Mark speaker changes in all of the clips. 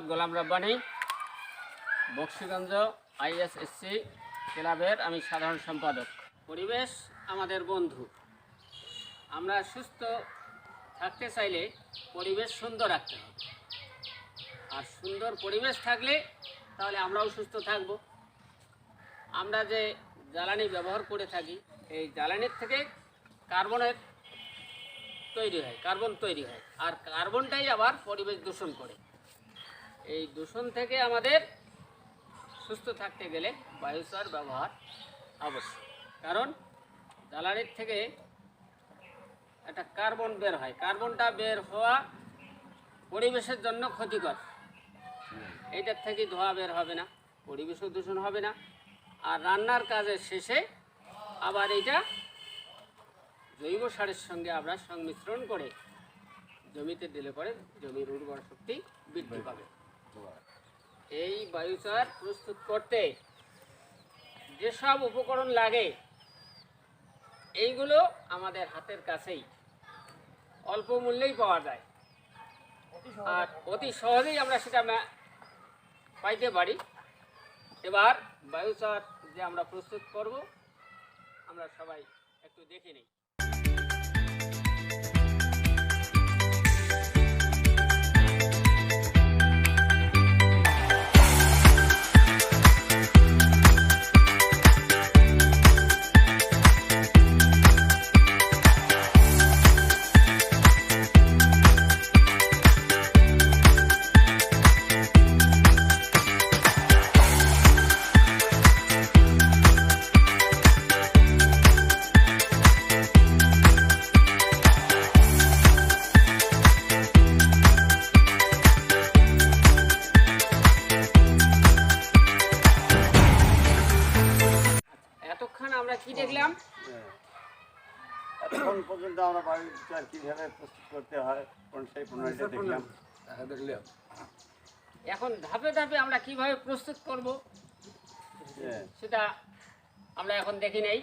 Speaker 1: মোহাম্মদ গোলাম রব্বানী, বক্সিগঞ্জ আইএসএসসি ক্লাবের আমি সাধারণ সম্পাদক। পরিবেশ আমাদের বন্ধু। আমরা সুস্থ থাকতে চাইলে পরিবেশ সুন্দর রাখতে হবে, আর সুন্দর পরিবেশ থাকলে তাহলে আমরাও সুস্থ থাকব। আমরা যে জ্বালানি ব্যবহার করে থাকি, এই জ্বালানির থেকে কার্বন তৈরি হয়, আর কার্বনটাই আবার পরিবেশ দূষণ করে। এই দূষণ থেকে আমাদের সুস্থ থাকতে গেলে বায়ুসার ব্যবহার আবশ্যক, কারণ জ্বালানির থেকে একটা কার্বন বের হয়। কার্বনটা বের হওয়া পরিবেশের জন্য ক্ষতিকর। এইটার থেকে ধোঁয়া বের হবে না, পরিবেশও দূষণ হবে না। আর রান্নার কাজের শেষে আবার এইটা জৈব সারের সঙ্গে আমরা সংমিশ্রণ করে জমিতে দিলে পরে জমির উর্বর শক্তি বৃদ্ধি পাবে। এই বায়ুসার প্রস্তুত করতে যেসব উপকরণ লাগে এইগুলো আমাদের হাতের কাছেই অল্প মূল্যেই পাওয়া যায়, আর অতি সহজেই আমরা সেটা পাইতে পারি। এবার বায়ুসার যে আমরা প্রস্তুত করব, আমরা সবাই একটু দেখে নিই। আমরা কি দেখলাম?
Speaker 2: এখন পর্যন্ত আমরা বায়ুসার কিভাবে প্রস্তুত করতে হয় সেই প্রণালীটা দেখলাম।
Speaker 1: এখন ধাপে ধাপে আমরা কিভাবে প্রস্তুত করব সেটা আমরা এখন দেখি নেই।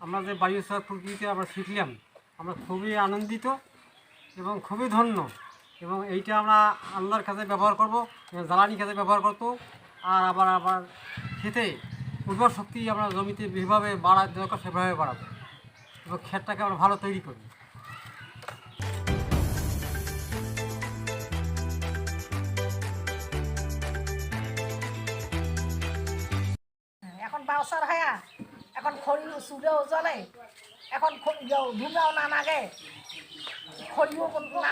Speaker 3: আমরা যে বায়ুসার প্রকৃতিতে আমরা শিখলাম, আমরা খুবই আনন্দিত এবং খুবই ধন্য। এবং এইটা আমরা আল্লাহর কাছে ব্যবহার করব, জ্বালানি কাজে ব্যবহার করবো, আর আবার খেতে উর্বর শক্তি আমরা জমিতে যেভাবে বাড়াতে দরকার সেভাবে বাড়াবো এবং ক্ষেতটাকে আমরা ভালো তৈরি করি।
Speaker 4: এখন বাউসার হয়া এখন খড়ি চুলেও জ্বলে, এখন ধুমেও না লাগে, খড়িও না